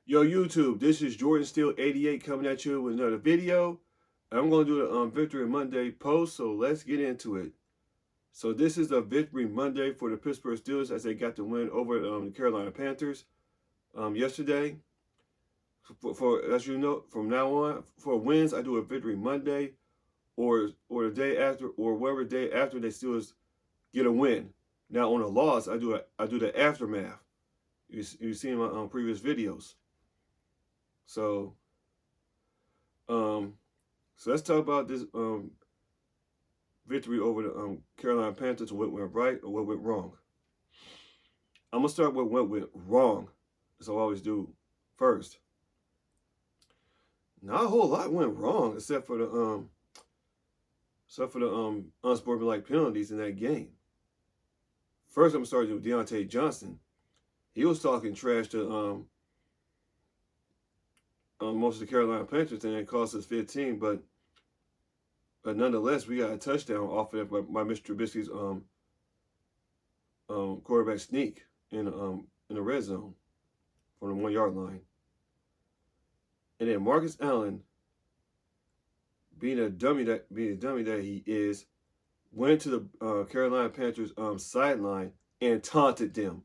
Yo, YouTube, this is Jordan Steele 88 coming at you with another video. I'm going to do the Victory Monday post, so let's get into it. So this is a Victory Monday for the Pittsburgh Steelers as they got the win over the Carolina Panthers yesterday. As you know, from now on, for wins, I do a Victory Monday or the day after or whatever day after the Steelers get a win. Now on a loss, I do the aftermath. You've seen my previous videos. So let's talk about this victory over the Carolina Panthers, what went right or what went wrong. I'm gonna start with what went wrong, as I always do first. Not a whole lot went wrong except for the unsportsmanlike penalties in that game. First, I'm starting with Deontay Johnson. He was talking trash to most of the Carolina Panthers, and it cost us 15. But nonetheless, we got a touchdown off of that by Mr. Trubisky's quarterback sneak in the red zone from the 1 yard line. And then Marcus Allen, being a dummy that he is, went to the Carolina Panthers sideline and taunted them.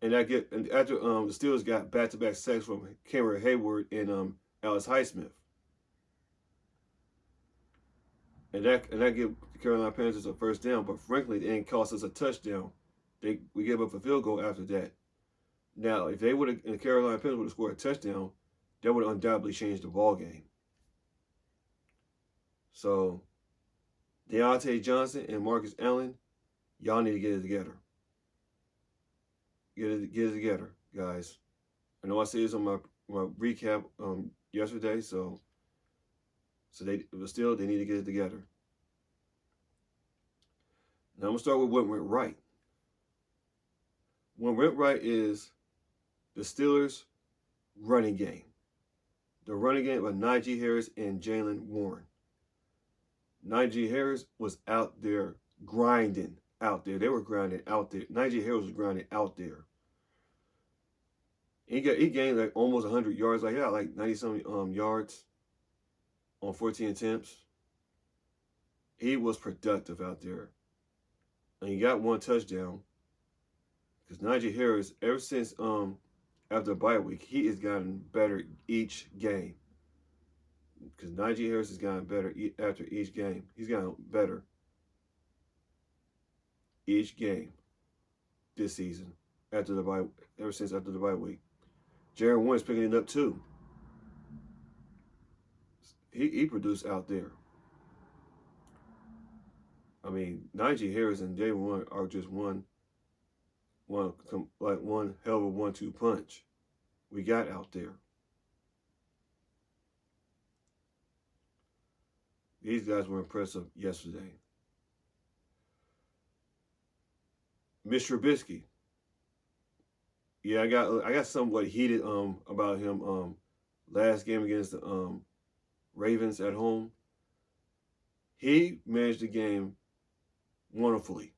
And after the Steelers got back-to-back sacks from Cameron Hayward and Alex Highsmith. And that gave the Carolina Panthers a first down, but frankly, it didn't cost us a touchdown. We gave up a field goal after that. Now, if the Carolina Panthers would have scored a touchdown, that would have undoubtedly changed the ball game. So, Deontay Johnson and Marcus Allen, y'all need to get it together. Get it together, guys. I know I said this on my recap yesterday, so they need to get it together. Now I'm gonna start with what went right. What went right is the Steelers' running game. The running game of Najee Harris and Jaylen Warren. Najee Harris was out there grinding out there. They were grinding out there. Najee Harris was grinding out there. He gained like almost 100 yards. Like, he got like 90-something yards on 14 attempts. He was productive out there. And he got one touchdown. Because Najee Harris, ever since after the bye week, he has gotten better each game. Because Najee Harris has gotten better after each game. He's gotten better each game this season ever since after the bye week. Jaron Warren's picking it up too. He produced out there. I mean, Najee Harris and Jaylen Warren are just one hell of a 1-2 punch we got out there. These guys were impressive yesterday. Mr. Trubisky. Yeah, I got somewhat heated about him last game against the Ravens at home. He managed the game wonderfully.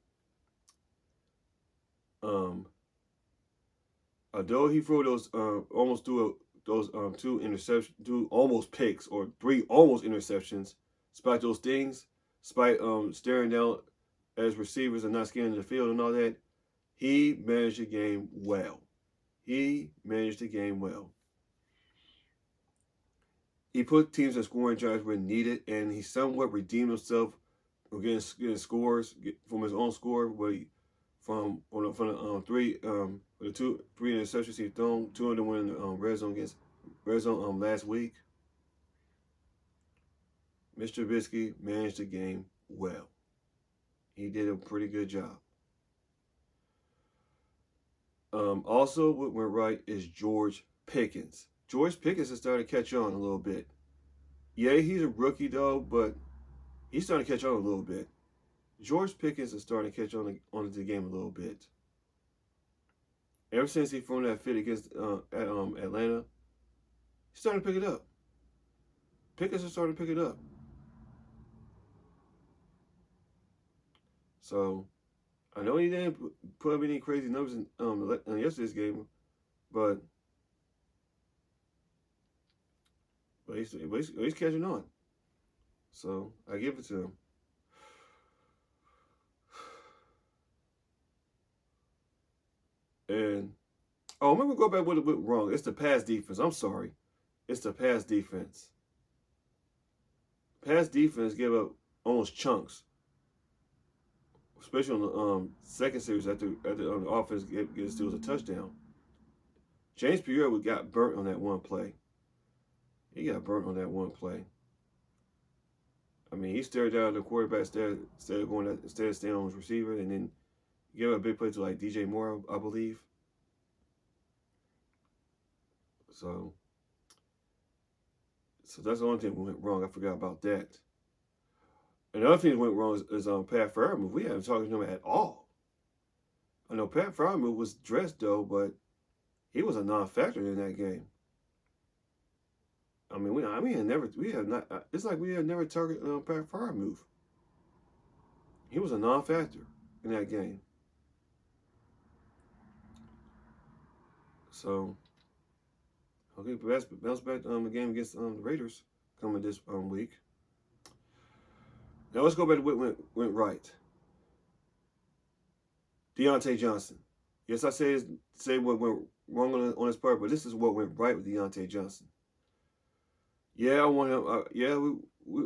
Although he threw those almost two interceptions, two almost picks or three almost interceptions, despite those things, despite staring down as receivers and not scanning the field and all that, he managed the game well. He managed the game well. He put teams in scoring drives where needed, and he somewhat redeemed himself getting scores from his own score. From the three interceptions he thrown, 2 of them went in the red zone last week. Mr. Trubisky managed the game well. He did a pretty good job. Also, what went right is George Pickens. George Pickens has started to catch on a little bit. Yeah, he's a rookie though, but he's starting to catch on a little bit. George Pickens is starting to catch on the game a little bit. Ever since he thrown that fit against Atlanta, he's starting to pick it up. Pickens is starting to pick it up. So, I know he didn't put up any crazy numbers in yesterday's game, but He's catching on. So I give it to him. And I'm gonna go back what it went wrong. It's the pass defense. I'm sorry. It's the pass defense. Pass defense gave up almost chunks, especially on the second series after the offense gave the Steelers a touchdown. James Pierre got burnt on that one play. He got burnt on that one play. I mean, he stared down the quarterback instead of staying on his receiver, and then gave a big play to like DJ Moore, I believe. So that's the only thing that went wrong. I forgot about that. And the other thing that went wrong is Pat Freiermuth. We haven't talked to him at all. I know Pat Freiermuth was dressed though, but he was a non-factor in that game. I mean, we have not. It's like we have never targeted Pat Freiermuth. He was a non-factor in that game. So, okay, bounce back the game against the Raiders coming this week. Now let's go back to what went right. Deontay Johnson. Yes, I say what went wrong on his part, but this is what went right with Deontay Johnson. Yeah, I want him.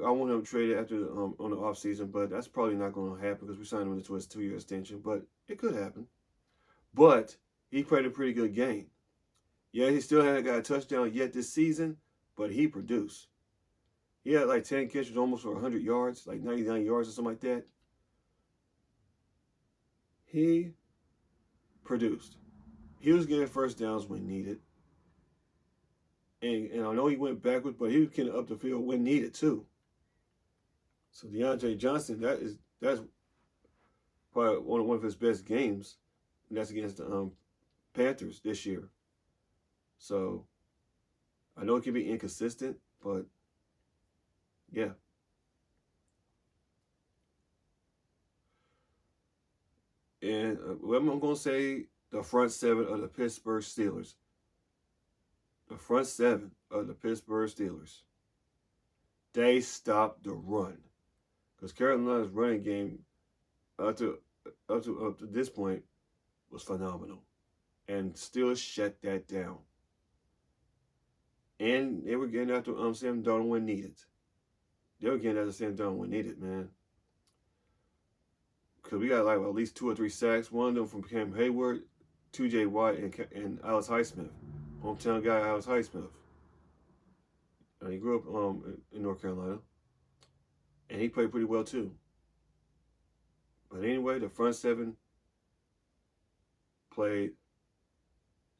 I want him traded after on the off season, but that's probably not going to happen because we signed him into his 2-year extension. But it could happen. But he played a pretty good game. Yeah, he still hasn't got a touchdown yet this season, but he produced. He had like 10 catches almost for 100 yards, like 99 yards or something like that. He produced. He was getting first downs when needed. And I know he went backwards, but he was getting up the field when needed too. So Deontay Johnson, that's probably one of his best games, and that's against the Panthers this year. So I know it can be inconsistent, but yeah. And what I'm going to say, the front seven of the Pittsburgh Steelers. The front seven of the Pittsburgh Steelers. They stopped the run. Because Carolina's running game up to this point was phenomenal. And Steelers shut that down. And they were getting after Sam Darnold when needed. They were getting after Sam Darnold when needed, man. Because we got like at least 2 or 3 sacks. One of them from Cam Hayward, 2J Watt, and Alex Highsmith. Hometown guy Alex Highsmith. And he grew up in North Carolina. And he played pretty well too. But anyway, the front seven played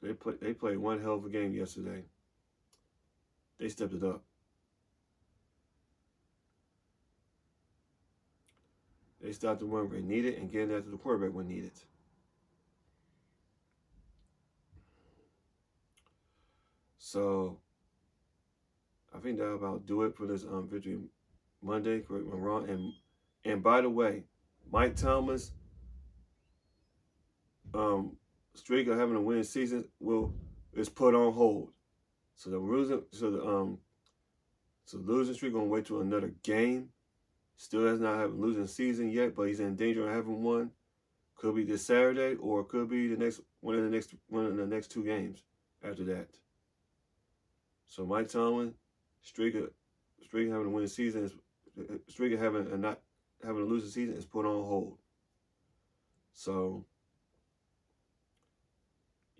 one hell of a game yesterday. They stepped it up. They stopped the run when needed and getting after the quarterback when needed. So I think that'll about do it for this Victory Monday. Correct me if I'm wrong. And by the way, Mike Tomlin's streak of having a winning season is put on hold. So the losing streak gonna wait till another game. Still has not had a losing season yet, but he's in danger of having one. Could be this Saturday, or it could be one of the next 2 games after that. So Mike Tomlin, streak of having a winning season, streak of having a losing season is put on hold. So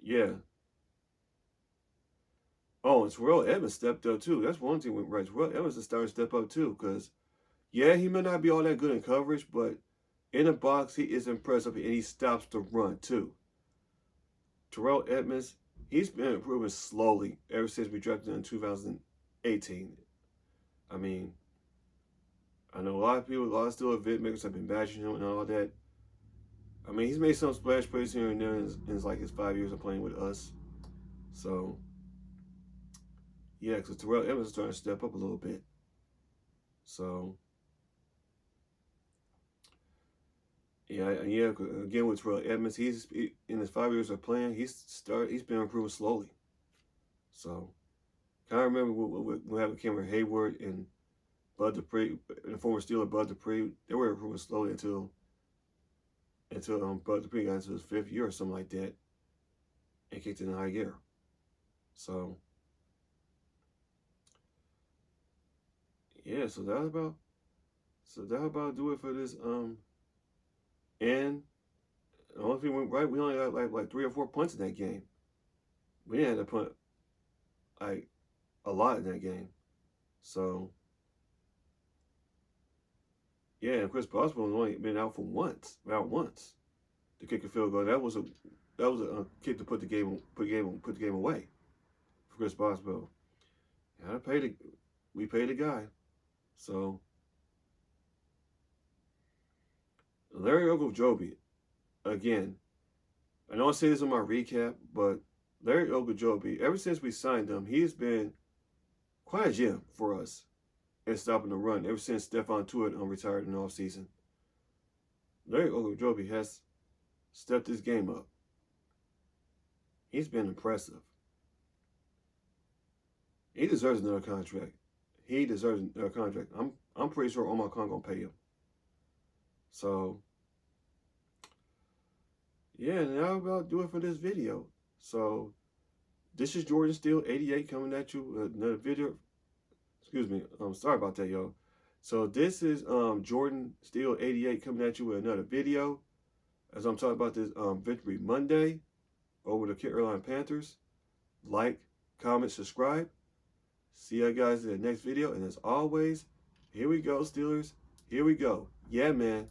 yeah. Oh, and Terrell Edmonds stepped up too. That's one thing went right. Terrell Edmonds is starting to step up too, because yeah, he may not be all that good in coverage, but in the box he is impressive and he stops the run too. Terrell Edmonds, he's been improving slowly ever since we drafted him in 2018. I mean, I know a lot of Steelers makers have been bashing him and all that. I mean, he's made some splash plays here and there in like his 5 years of playing with us. So yeah, because Terrell Edmonds is starting to step up a little bit. So yeah. Again with Terrell Edmonds, he's in his 5 years of playing, he's been improving slowly. So Kind of remember when having Cameron Hayward and Bud Dupree, and the former Steeler Bud Dupree. They were improving slowly until Bud Dupree got into his 5th year or something like that, and kicked in high gear. So yeah, so that about do it for this. And the only thing went right, we only got like 3 or 4 punts in that game. We didn't have to punt like a lot in that game. So yeah, and Chris Boswell only been out once to kick a field goal. That was a kick to put the game away for Chris Boswell. We paid the guy. So Larry Ogunjobi, again, I know I say this in my recap, but Larry Ogunjobi, ever since we signed him, he's been quite a gem for us in stopping the run. Ever since Stephon Tuitt retired in the offseason, Larry Ogunjobi has stepped his game up. He's been impressive. He deserves another contract. I'm pretty sure Omar Khan gonna pay him. So yeah, and that'll about do it for this video. So this is Jordan Steele 88 coming at you another video. Excuse me. Sorry about that, y'all. So this is Jordan Steele 88 coming at you with another video as I'm talking about this Victory Monday over the Carolina Panthers. Like, comment, subscribe. See you guys in the next video. And as always, here we go, Steelers. Here we go. Yeah, man.